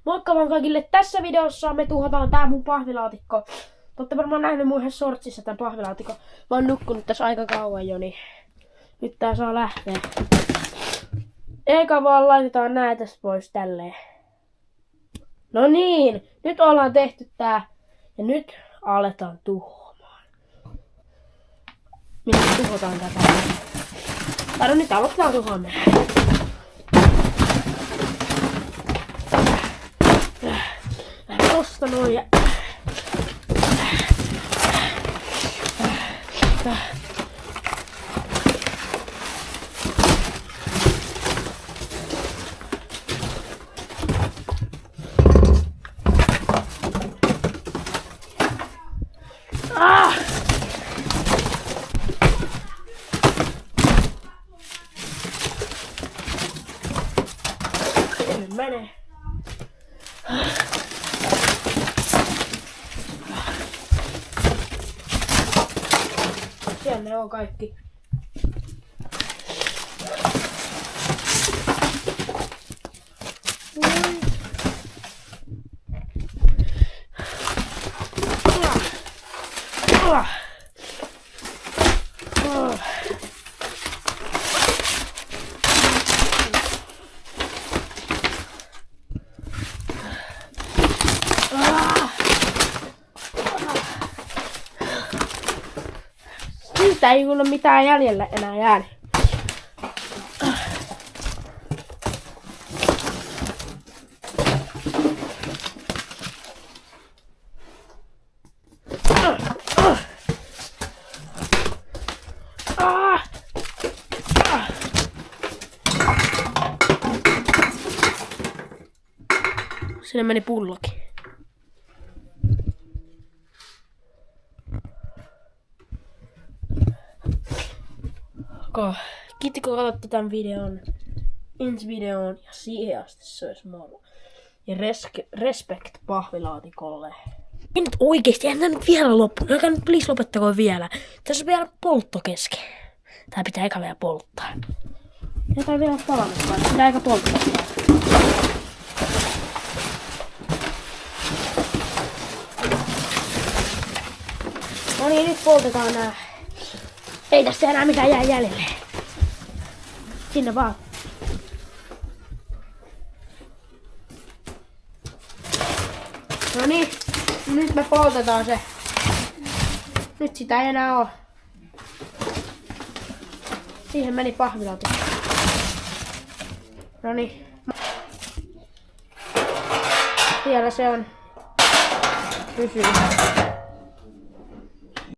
Moikka vaan kaikille! Tässä videossa me tuhotaan tää mun pahvilaatikko. Te ootte varmaan nähnyt mun ihan shortsissa tän pahvilaatikko. Mä oon nukkunut tässä aika kauan jo, niin nyt tää saa lähteä. Eikä vaan laitetaan nää tästä pois tälleen. No niin, nyt ollaan tehty tää. Ja nyt aletaan tuhoamaan. Minä tuhotaan tätä. Tai no nyt aloitetaan tuhoamaan. Tosta noin ja... Nyt menee. Siellä ne on kaikki. Siitä ei ole mitään jäljellä enää jäänyt. Sinne meni pullokin. Kiitti kun katsotte tämän videon. Ensi videoon ja siihen asti se olisi moro. Ja respect pahvilaatikolle. Ei nyt oikeesti, en nyt vielä loppu. Älkää nyt please lopettakoon vielä. Tässä on vielä poltto kesken. Tää pitää eikä vielä polttaa. Jotain vielä palannut, pitää eikä polttaa. No niin, nyt poltetaan nää. Ei tässä enää mitään jää jäljelle. Sinne vaan. No niin, nyt me poltetaan se. Nyt sitä ei enää oo. Siihen meni pahvilaatikko. No niin. Siellä se on. Pysyy.